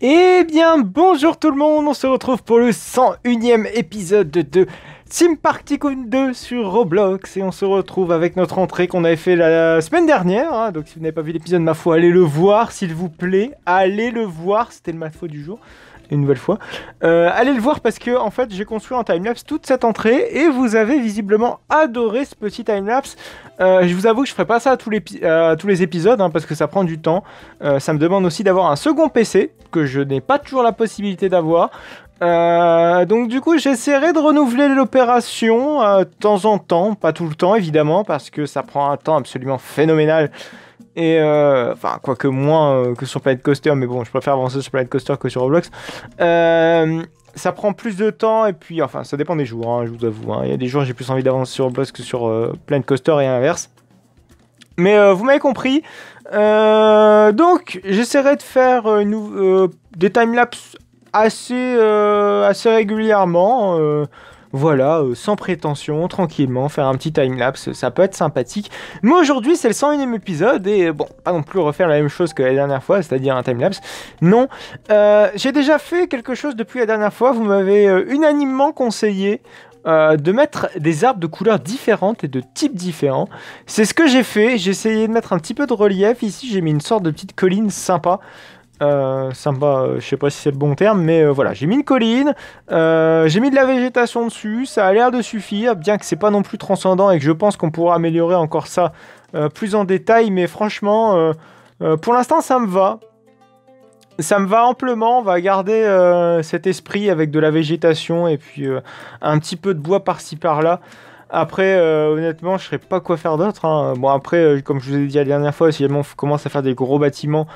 Eh bien, bonjour tout le monde, on se retrouve pour le 101e épisode de Sim Park Tycoon 2 sur Roblox et on se retrouve avec notre entrée qu'on avait fait la semaine dernière, hein. Donc si vous n'avez pas vu l'épisode, ma foi, allez le voir s'il vous plaît, allez le voir, c'était le ma foi du jour. Une nouvelle fois. Allez le voir parce que en fait j'ai construit en timelapse toute cette entrée et vous avez visiblement adoré ce petit timelapse. Je vous avoue que je ferai pas ça à tous les épisodes hein, parce que ça prend du temps. Ça me demande aussi d'avoir un second PC que je n'ai pas toujours la possibilité d'avoir. Donc du coup j'essaierai de renouveler l'opération de temps en temps, pas tout le temps évidemment parce que ça prend un temps absolument phénoménal. Et enfin, quoique moins que sur Planet Coaster, mais bon, je préfère avancer sur Planet Coaster que sur Roblox. Ça prend plus de temps, et puis, enfin, ça dépend des jours, hein, je vous avoue. Hein. Il y a des jours, j'ai plus envie d'avancer sur Roblox que sur Planet Coaster et l'inverse. Mais vous m'avez compris. Donc, j'essaierai de faire des timelapses assez régulièrement. Voilà, sans prétention, tranquillement, faire un petit timelapse, ça peut être sympathique. Mais aujourd'hui, c'est le 101e épisode, et bon, pas non plus refaire la même chose que la dernière fois, c'est-à-dire un timelapse. Non, j'ai déjà fait quelque chose depuis la dernière fois, vous m'avez unanimement conseillé de mettre des arbres de couleurs différentes et de types différents. C'est ce que j'ai fait, j'ai essayé de mettre un petit peu de relief. Ici, j'ai mis une sorte de petite colline sympa. Sympa, je sais pas si c'est le bon terme, mais voilà, j'ai mis une colline, j'ai mis de la végétation dessus, ça a l'air de suffire, bien que c'est pas non plus transcendant et que je pense qu'on pourra améliorer encore ça plus en détail, mais franchement, pour l'instant ça me va. Ça me va amplement, on va garder cet esprit avec de la végétation et puis un petit peu de bois par-ci par-là. Après, honnêtement, je ne saurais pas quoi faire d'autre. Hein. Bon, après, comme je vous ai dit la dernière fois, si jamais on commence à faire des gros bâtiments,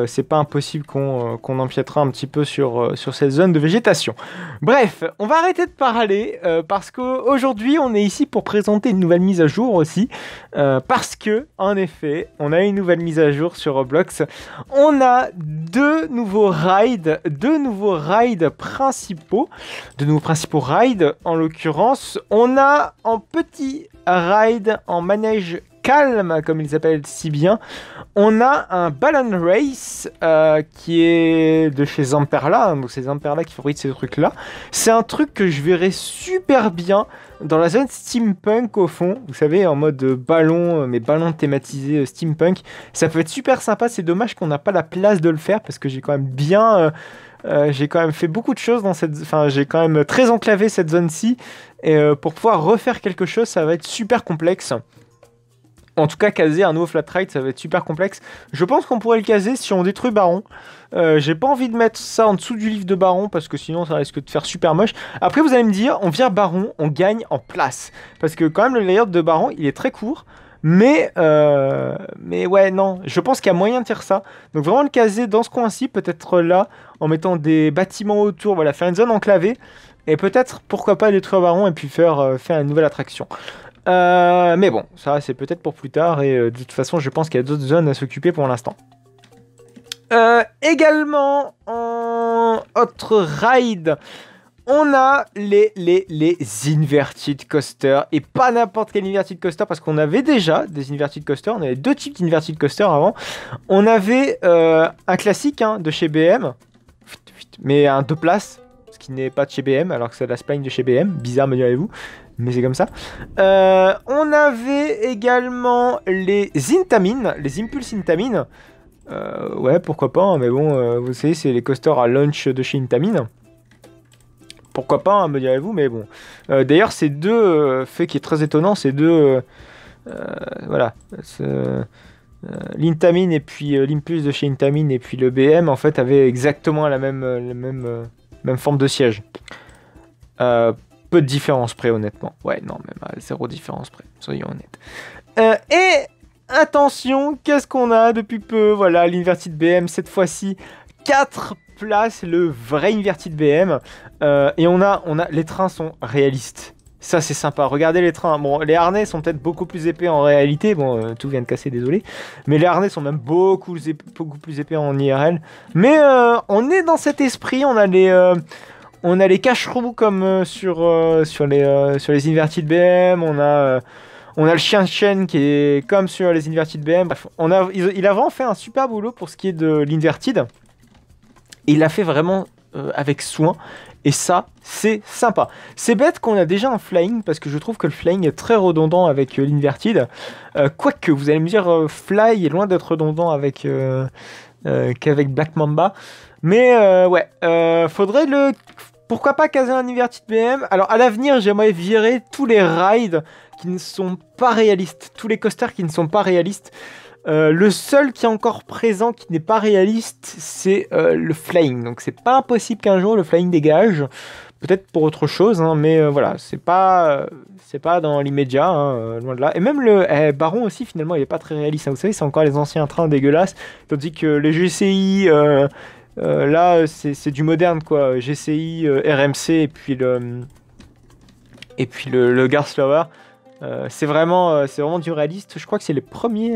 c'est pas impossible qu'on empiétera un petit peu sur cette zone de végétation. Bref, on va arrêter de parler parce qu'aujourd'hui, on est ici pour présenter une nouvelle mise à jour aussi. Parce que, en effet, on a une nouvelle mise à jour sur Roblox. On a deux nouveaux rides principaux. De nouveaux principaux rides, en l'occurrence. On a en petit ride, en manège calme, comme ils s'appellent si bien, on a un Balloon Race qui est de chez Zamperla, hein, donc c'est Zamperla qui fabrique ces trucs-là. C'est un truc que je verrais super bien dans la zone steampunk au fond, vous savez, en mode ballon, mais ballon thématisé steampunk. Ça peut être super sympa, c'est dommage qu'on n'a pas la place de le faire parce que j'ai quand même j'ai quand même fait beaucoup de choses dans cette... Enfin, j'ai quand même très enclavé cette zone-ci. Et pour pouvoir refaire quelque chose, ça va être super complexe. En tout cas, caser un nouveau flat ride, ça va être super complexe. Je pense qu'on pourrait le caser si on détruit Baron. J'ai pas envie de mettre ça en dessous du livre de Baron, parce que sinon ça risque de faire super moche. Après, vous allez me dire, on vire Baron, on gagne en place. Parce que quand même, le layout de Baron, il est très court. Mais ouais, non, je pense qu'il y a moyen de faire ça. Donc vraiment le caser dans ce coin-ci, peut-être là, en mettant des bâtiments autour, voilà, faire une zone enclavée. Et peut-être, pourquoi pas, détruire Baron et puis faire une nouvelle attraction. Mais bon, ça c'est peut-être pour plus tard. Et de toute façon, je pense qu'il y a d'autres zones à s'occuper pour l'instant. Également, en autre ride... On a les inverted coasters, et pas n'importe quel inverted coaster, parce qu'on avait déjà des inverted coasters, on avait deux types d'inverted coasters avant. On avait un classique hein, de chez BM, mais un 2 places, ce qui n'est pas de chez BM, alors que c'est la spline de chez BM, bizarre me direz-vous, mais c'est comme ça. On avait également les Intamin, les Impulse Intamin. Ouais, pourquoi pas, hein, mais bon, vous savez, c'est les coasters à launch de chez Intamin. Pourquoi pas, hein, me direz-vous, mais bon. D'ailleurs, ces deux, fait qui est très étonnant, ces deux, voilà, l'Intamin et puis l'Impulse de chez Intamin et puis le BM, en fait, avaient exactement la même forme de siège. Peu de différence près, honnêtement. Ouais, non, même à zéro différence près, soyons honnêtes. Et attention, qu'est-ce qu'on a depuis peu? Voilà, l'Inverted BM, cette fois-ci, 4 places, le vrai Inverted BM. Et on a les trains sont réalistes. Ça c'est sympa. Regardez les trains. Bon, les harnais sont peut-être beaucoup plus épais en réalité. Bon, tout vient de casser, désolé. Mais les harnais sont même beaucoup plus épais en IRL. Mais on est dans cet esprit. On a les cacheroux comme sur les Inverted BM. On a le chien de chaîne qui est comme sur les Inverted BM. Bref, il a vraiment fait un super boulot pour ce qui est de l'Inverted. Et il l'a fait vraiment avec soin. Et ça, c'est sympa. C'est bête qu'on a déjà un flying, parce que je trouve que le flying est très redondant avec l'inverted. Quoique, vous allez me dire, fly est loin d'être redondant avec qu'avec Black Mamba. Mais ouais, faudrait le... Pourquoi pas caser un inverted BM. Alors à l'avenir, j'aimerais virer tous les rides qui ne sont pas réalistes. Tous les coasters qui ne sont pas réalistes. Le seul qui est encore présent, qui n'est pas réaliste, c'est le flying. Donc c'est pas impossible qu'un jour le flying dégage. Peut-être pour autre chose, hein, mais voilà, c'est pas dans l'immédiat, hein, loin de là. Et même le Baron aussi, finalement, il est pas très réaliste. Hein. Vous savez, c'est encore les anciens trains dégueulasses. Tandis que les GCI, là, c'est du moderne, quoi. GCI, RMC, et puis le Garstlauer. C'est vraiment du réaliste. Je crois que c'est les premiers.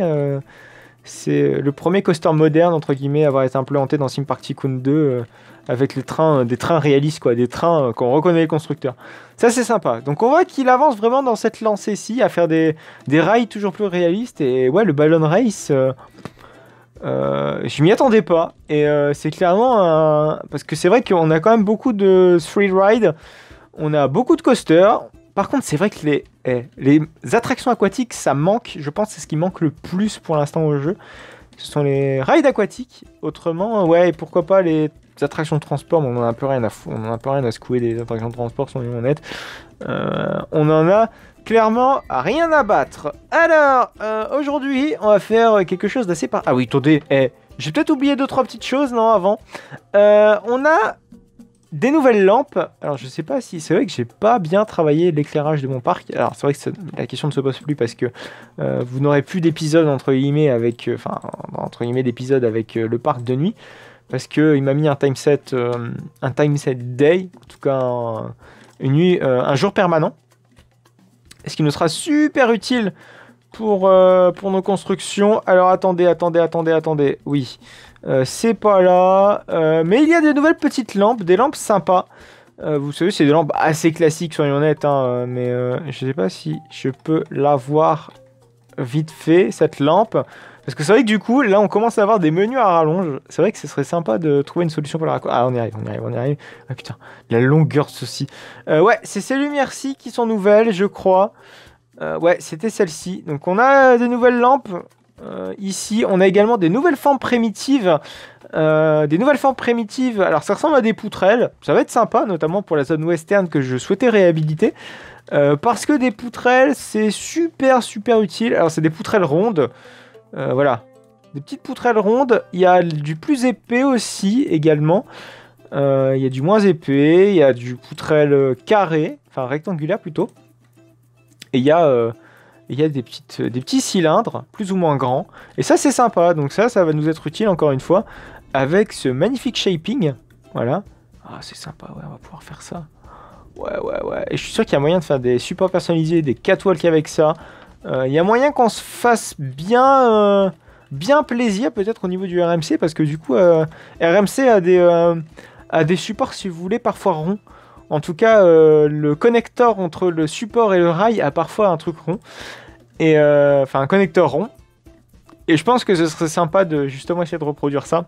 C'est le premier coaster moderne entre guillemets à avoir été implémenté dans Sim Park Tycoon 2 avec des trains réalistes, quoi, des trains qu'on reconnaît les constructeurs. Ça c'est sympa. Donc on voit qu'il avance vraiment dans cette lancée-ci à faire des rails toujours plus réalistes. Et ouais, le Balloon Race, je m'y attendais pas. Et c'est clairement parce que c'est vrai qu'on a quand même beaucoup de thrill ride, on a beaucoup de coasters. Par contre, c'est vrai que les attractions aquatiques, ça manque. Je pense que c'est ce qui manque le plus pour l'instant au jeu. Ce sont les rides aquatiques. Autrement, ouais, pourquoi pas les attractions de transport. Mais on en a un peu rien à secouer des attractions de transport, soyons honnêtes. On en a clairement rien à battre. Alors, aujourd'hui, on va faire quelque chose d'assez Ah oui, attendez, j'ai peut-être oublié 2-3 petites choses, non, avant. On a des nouvelles lampes. Alors je sais pas si c'est vrai que j'ai pas bien travaillé l'éclairage de mon parc. Alors c'est vrai que la question ne se pose plus parce que vous n'aurez plus d'épisodes entre guillemets avec d'épisodes avec le parc de nuit parce que il m'a mis un timeset day, en tout cas une nuit, un jour permanent. Ce qui nous sera super utile pour nos constructions. Alors attendez. Oui. C'est pas là. Mais il y a de nouvelles petites lampes, des lampes sympas. Vous savez, c'est des lampes assez classiques, soyons honnêtes. Hein, mais je sais pas si je peux la voir vite fait, cette lampe. Parce que c'est vrai que du coup, là, on commence à avoir des menus à rallonge. C'est vrai que ce serait sympa de trouver une solution pour la raccourcir. Ah, on y arrive. Ah putain, la longueur de ceci. Ouais, c'est ces lumières-ci qui sont nouvelles, je crois. Ouais, c'était celle-ci. Donc on a des nouvelles lampes. Ici, on a également des nouvelles formes primitives. Alors, ça ressemble à des poutrelles. Ça va être sympa, notamment pour la zone western que je souhaitais réhabiliter. Parce que des poutrelles, c'est super utile. Alors, c'est des poutrelles rondes. Voilà. Des petites poutrelles rondes. Il y a du plus épais aussi, également. Il y a du moins épais. Il y a du poutrelle carré. Enfin, rectangulaire plutôt. Et il y a des petits cylindres, plus ou moins grands. Et ça, c'est sympa. Donc ça va nous être utile, encore une fois, avec ce magnifique shaping. Voilà. Ah, c'est sympa, ouais, on va pouvoir faire ça. Ouais. Et je suis sûr qu'il y a moyen de faire des supports personnalisés, des catwalks avec ça. Il y a moyen qu'on se fasse bien plaisir, peut-être, au niveau du RMC, parce que du coup, RMC a des supports, si vous voulez, parfois ronds. En tout cas, le connecteur entre le support et le rail a parfois un truc rond. Et enfin, un connecteur rond. Et je pense que ce serait sympa de justement essayer de reproduire ça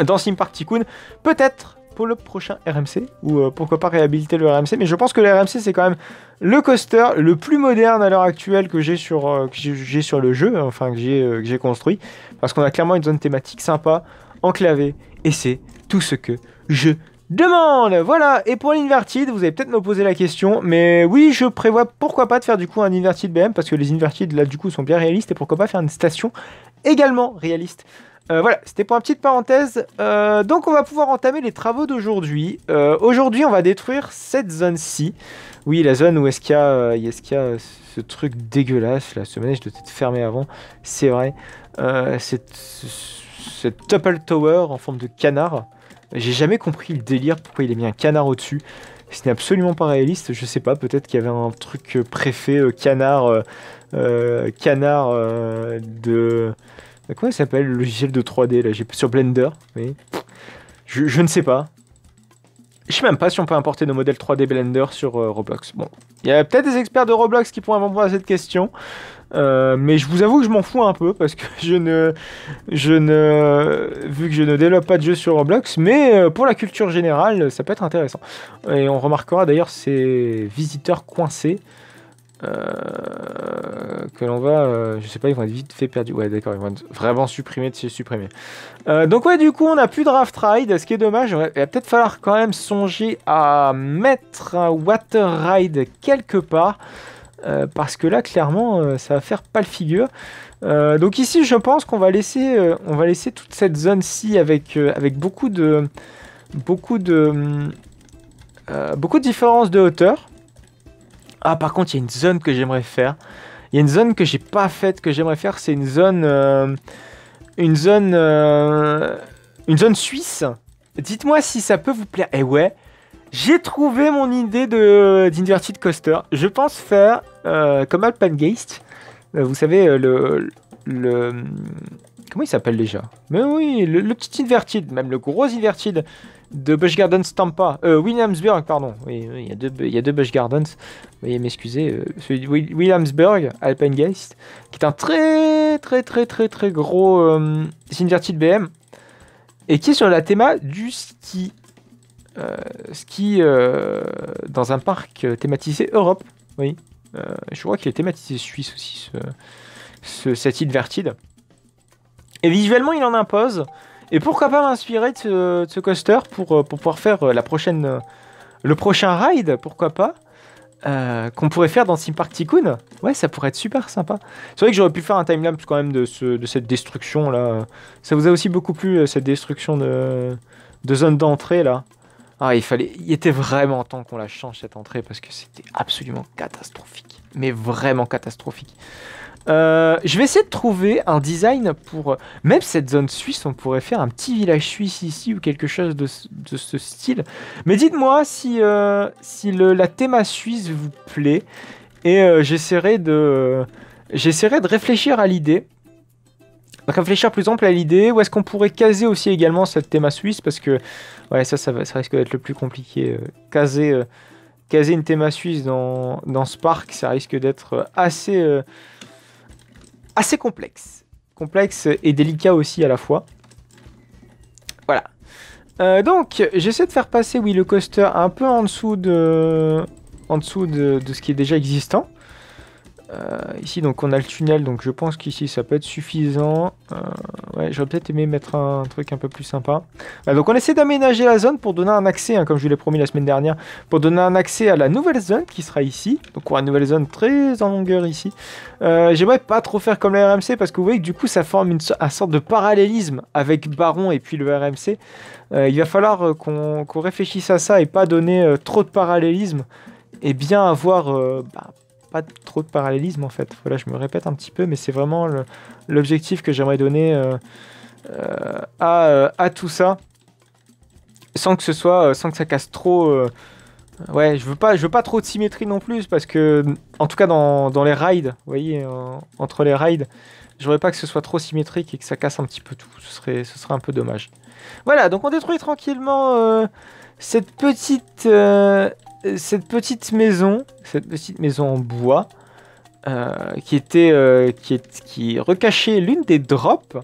dans Sim Park Tycoon. Peut-être pour le prochain RMC. Ou pourquoi pas réhabiliter le RMC. Mais je pense que le RMC, c'est quand même le coaster le plus moderne à l'heure actuelle que j'ai sur le jeu. Enfin, que j'ai construit. Parce qu'on a clairement une zone thématique sympa, enclavée. Et c'est tout ce que je demande. Voilà, et pour l'inverted, vous allez peut-être me poser la question, mais oui, je prévois pourquoi pas de faire du coup un inverted BM, parce que les inverted là du coup sont bien réalistes, et pourquoi pas faire une station également réaliste. Voilà, c'était pour une petite parenthèse. Donc on va pouvoir entamer les travaux d'aujourd'hui. Aujourd'hui, on va détruire cette zone-ci. Oui, la zone où est-ce qu'il y a ce truc dégueulasse, là, ce manège doit être fermé avant, c'est vrai. Cette Topple Tower en forme de canard. J'ai jamais compris le délire, pourquoi il a mis un canard au-dessus. Ce n'est absolument pas réaliste, je sais pas, peut-être qu'il y avait un truc préfet canard de... Comment il s'appelle le logiciel de 3D là, j'ai sur Blender, mais je ne sais pas. Je sais même pas si on peut importer nos modèles 3D Blender sur Roblox. Bon, il y a peut-être des experts de Roblox qui pourront répondre à cette question. Mais je vous avoue que je m'en fous un peu parce que vu que je ne développe pas de jeu sur Roblox, mais pour la culture générale, ça peut être intéressant. Et on remarquera d'ailleurs ces visiteurs coincés que l'on va, je sais pas, ils vont être vite fait perdus. Ouais, d'accord, ils vont être vraiment supprimés de chez supprimés. Donc ouais, du coup, on n'a plus de Raft Ride, ce qui est dommage. Il va peut-être falloir quand même songer à mettre un Water Ride quelque part. Parce que là, clairement, ça va faire pas le figure. Donc ici, je pense qu'on va laisser, toute cette zone-ci avec beaucoup de différences de hauteur. Ah, par contre, il y a une zone que j'aimerais faire. Il y a une zone que j'ai pas faite que j'aimerais faire. C'est une zone suisse. Dites-moi si ça peut vous plaire. Et ouais. J'ai trouvé mon idée d'inverted coaster. Je pense faire comme Alpengeist. Vous savez, comment il s'appelle déjà? Mais oui, le petit inverted, même le gros inverted de Busch Gardens Tampa. Williamsburg, pardon. Oui, il y a deux Busch Gardens. Veuillez m'excuser. Celui de Williamsburg, Alpengeist, qui est un très gros inverted BM. Et qui est sur la théma du ski. Dans un parc thématisé Europe. Oui. Je crois qu'il est thématisé Suisse aussi, cet inverted. Et visuellement, il en impose. Et pourquoi pas m'inspirer de ce coaster pour pouvoir faire le prochain ride, pourquoi pas, qu'on pourrait faire dans Theme Park Tycoon. Ouais, ça pourrait être super sympa. C'est vrai que j'aurais pu faire un timelapse quand même de cette destruction là. Ça vous a aussi beaucoup plu, cette destruction de zone d'entrée là? Ah, il était vraiment temps qu'on la change cette entrée parce que c'était absolument catastrophique. Mais vraiment catastrophique. Je vais essayer de trouver un design pour... Même cette zone suisse, on pourrait faire un petit village suisse ici ou quelque chose de ce style. Mais dites-moi si la théma suisse vous plaît. Et j'essaierai de réfléchir à l'idée. Réfléchir plus ample à l'idée. Où est-ce qu'on pourrait caser aussi également cette théma suisse? Parce que ouais, ça risque d'être le plus compliqué. Caser une théma suisse dans ce parc, ça risque d'être assez complexe. Complexe et délicat aussi à la fois. Voilà. Donc, j'essaie de faire passer, oui, le coaster un peu en dessous de ce qui est déjà existant. Ici, donc, on a le tunnel, donc je pense qu'ici, ça peut être suffisant. Ouais, j'aurais peut-être aimé mettre un truc un peu plus sympa. Donc, on essaie d'aménager la zone pour donner un accès, hein, comme je vous l'ai promis la semaine dernière, pour donner un accès à la nouvelle zone qui sera ici. Donc, on aura une nouvelle zone très en longueur ici. J'aimerais pas trop faire comme la RMC, parce que vous voyez que du coup, ça forme un sorte de parallélisme avec Baron et puis le RMC. Il va falloir qu'on réfléchisse à ça et pas donner trop de parallélisme et bien avoir... pas trop de parallélisme en fait. Voilà, je me répète un petit peu, mais c'est vraiment l'objectif que j'aimerais donner à tout ça, sans que ça casse trop. Ouais, je veux pas trop de symétrie non plus, parce que en tout cas dans les rides, vous voyez, entre les rides, je voudrais pas que ce soit trop symétrique et que ça casse un petit peu tout. Ce serait un peu dommage. Voilà, donc on détruit tranquillement cette petite maison en bois qui recachait l'une des drops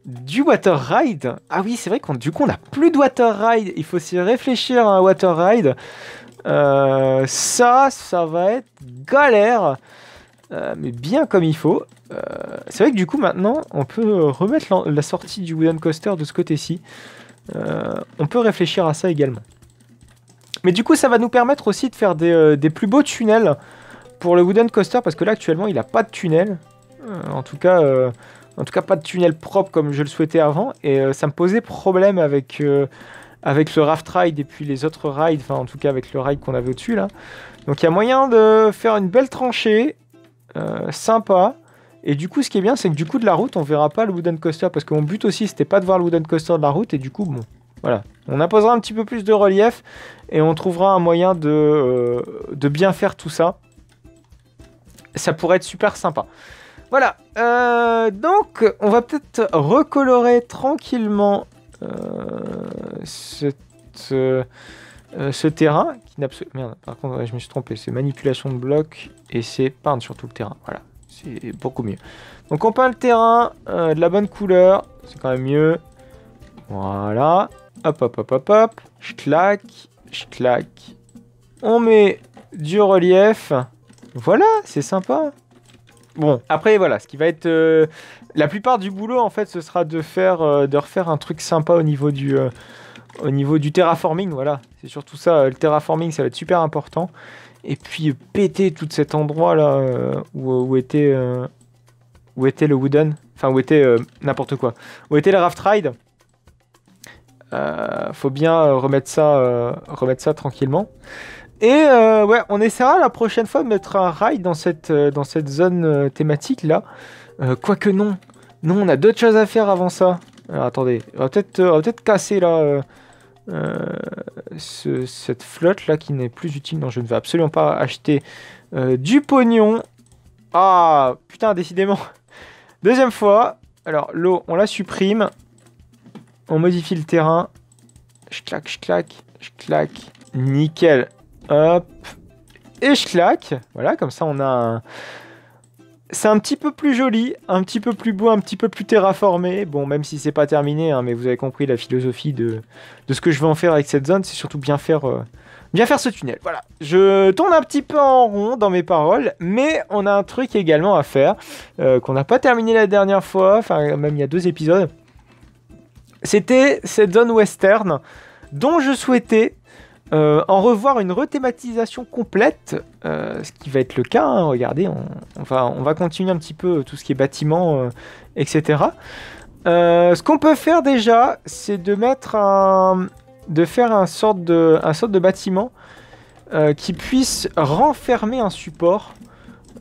du Water Ride. Ah oui, c'est vrai du coup on n'a plus de Water Ride. Il faut s'y réfléchir à un Water Ride. Ça va être galère, mais bien comme il faut. C'est vrai que du coup maintenant on peut remettre la sortie du Wooden Coaster de ce côté-ci. On peut réfléchir à ça également. Mais du coup, ça va nous permettre aussi de faire des plus beaux tunnels pour le Wooden Coaster, parce que là, actuellement, il n'a pas de tunnel. En tout cas, pas de tunnel propre comme je le souhaitais avant. Et ça me posait problème avec le Raft Ride et puis les autres rides, enfin, en tout cas, avec le ride qu'on avait au-dessus, là. Donc, il y a moyen de faire une belle tranchée, sympa. Et du coup, ce qui est bien, c'est que du coup, de la route, on verra pas le Wooden Coaster, parce que mon but aussi, c'était pas de voir le Wooden Coaster de la route, et du coup, bon... Voilà, on imposera un petit peu plus de relief et on trouvera un moyen de bien faire tout ça. Ça pourrait être super sympa. Voilà, donc on va peut-être recolorer tranquillement ce terrain. Merde, par contre, ouais, je me suis trompé. C'est manipulation de blocs et c'est peindre sur tout le terrain. Voilà, C'est beaucoup mieux. Donc on peint le terrain de la bonne couleur. C'est quand même mieux. Voilà. Hop, hop, hop, hop, hop. Je claque. On met du relief. Voilà, c'est sympa. Bon, après, voilà, ce qui va être... la plupart du boulot, en fait, ce sera de refaire un truc sympa au niveau du terraforming, voilà. C'est surtout ça, le terraforming, ça va être super important. Et puis, péter tout cet endroit-là où était le wooden. Enfin, où était n'importe quoi. Où était le raft ride. Faut bien remettre ça tranquillement. Et ouais, on essaiera la prochaine fois de mettre un ride dans cette zone thématique là. Quoique non, on a d'autres choses à faire avant ça. Alors, attendez, on va peut-être casser là cette flotte là qui n'est plus utile. Non, je ne vais absolument pas acheter du pognon. Ah putain, décidément. Deuxième fois. Alors l'eau, on la supprime. On modifie le terrain. Je claque. Nickel. Hop. Et je claque. Voilà, comme ça on a un... C'est un petit peu plus joli, un petit peu plus beau, un petit peu plus terraformé. Bon, même si c'est pas terminé, hein, mais vous avez compris la philosophie de ce que je veux en faire avec cette zone. C'est surtout bien faire ce tunnel. Voilà. Je tourne un petit peu en rond dans mes paroles, mais on a un truc également à faire qu'on n'a pas terminé la dernière fois, enfin même il y a 2 épisodes. C'était cette zone western dont je souhaitais en revoir une rethématisation complète, ce qui va être le cas, hein, regardez, on va continuer un petit peu tout ce qui est bâtiment, etc. Ce qu'on peut faire déjà, c'est de faire un sorte de bâtiment qui puisse renfermer un support.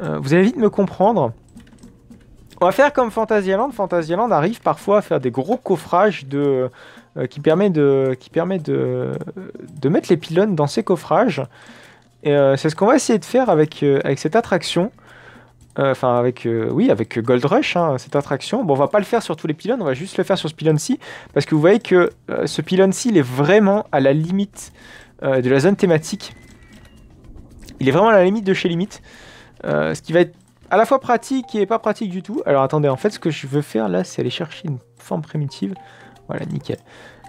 Vous allez vite me comprendre. On va faire comme Fantasyland. Fantasyland arrive parfois à faire des gros coffrages qui permet de mettre les pylônes dans ces coffrages. Et c'est ce qu'on va essayer de faire avec cette attraction. Enfin, avec Gold Rush, hein, cette attraction. Bon, on va pas le faire sur tous les pylônes, on va juste le faire sur ce pylône-ci. Parce que vous voyez que ce pylône-ci, il est vraiment à la limite de la zone thématique. Il est vraiment à la limite de chez limite. Ce qui va être à la fois pratique et pas pratique du tout. Alors attendez, en fait, ce que je veux faire là, c'est aller chercher une forme primitive. Voilà, nickel.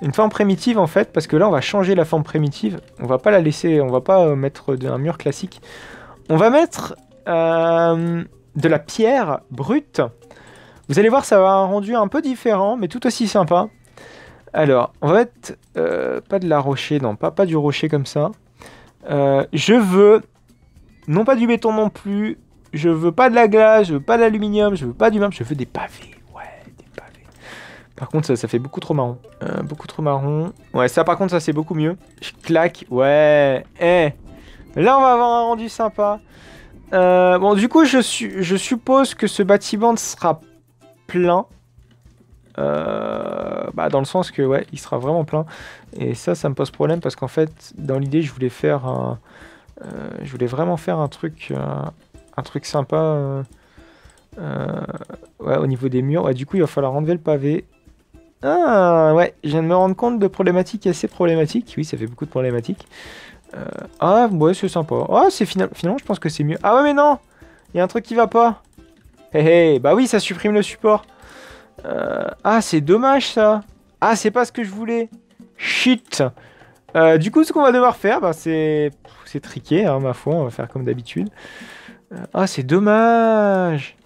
Une forme primitive, en fait, parce que là, on va changer la forme primitive. On va pas la laisser, on va pas mettre un mur classique. On va mettre de la pierre brute. Vous allez voir, ça va un rendu un peu différent, mais tout aussi sympa. Alors, on va mettre pas de la rocher, non, pas du rocher comme ça. Je veux, non pas du béton non plus. Je veux pas de la glace, je veux pas de l'aluminium, je veux pas du marbre, je veux des pavés. Ouais, des pavés. Par contre, ça fait beaucoup trop marron. Beaucoup trop marron. Ouais, ça par contre, ça c'est beaucoup mieux. Je claque. Ouais. Là, on va avoir un rendu sympa. Bon, du coup, je suppose que ce bâtiment sera plein. Dans le sens que, ouais, il sera vraiment plein. Et ça me pose problème parce qu'en fait, dans l'idée, je voulais vraiment faire un truc sympa ouais, au niveau des murs. Ouais, du coup, il va falloir enlever le pavé. Ah, ouais, je viens de me rendre compte de problématiques assez problématiques. Oui, ça fait beaucoup de problématiques. Ah, ouais, c'est sympa. Ah, finalement, je pense que c'est mieux. Ah ouais, mais non, il y a un truc qui va pas. Bah oui, ça supprime le support. Ah, c'est dommage, ça. Ah, c'est pas ce que je voulais. Shit. Du coup, ce qu'on va devoir faire, c'est triqué, hein, ma foi. On va faire comme d'habitude. Ah, c'est dommage.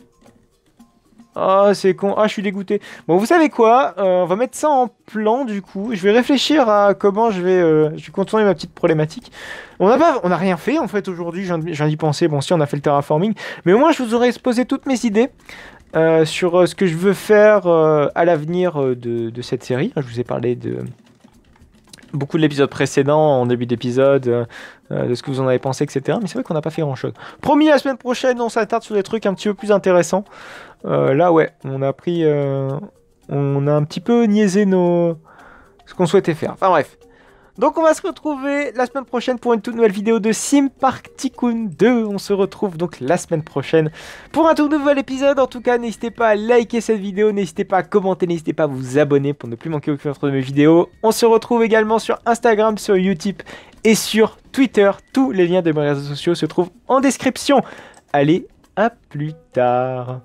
Ah, c'est con. Ah, je suis dégoûté. Bon, vous savez quoi? On va mettre ça en plan, du coup. Je vais réfléchir à comment je vais contourner ma petite problématique. On n'a rien fait, en fait, aujourd'hui. Je viens d'y penser. Bon, si, on a fait le terraforming. Mais au moins, je vous aurais exposé toutes mes idées sur ce que je veux faire à l'avenir de cette série. Je vous ai parlé de beaucoup de l'épisode précédent, en début d'épisode, de ce que vous en avez pensé, etc. Mais c'est vrai qu'on n'a pas fait grand-chose. Promis, la semaine prochaine, on s'attarde sur des trucs un petit peu plus intéressants. Là, ouais, on a un petit peu niaisé ce qu'on souhaitait faire. Enfin bref. Donc on va se retrouver la semaine prochaine pour une toute nouvelle vidéo de Sim Park Tycoon 2. On se retrouve donc la semaine prochaine pour un tout nouvel épisode. En tout cas, n'hésitez pas à liker cette vidéo, n'hésitez pas à commenter, n'hésitez pas à vous abonner pour ne plus manquer aucune autre de mes vidéos. On se retrouve également sur Instagram, sur YouTube et sur Twitter. Tous les liens de mes réseaux sociaux se trouvent en description. Allez, à plus tard.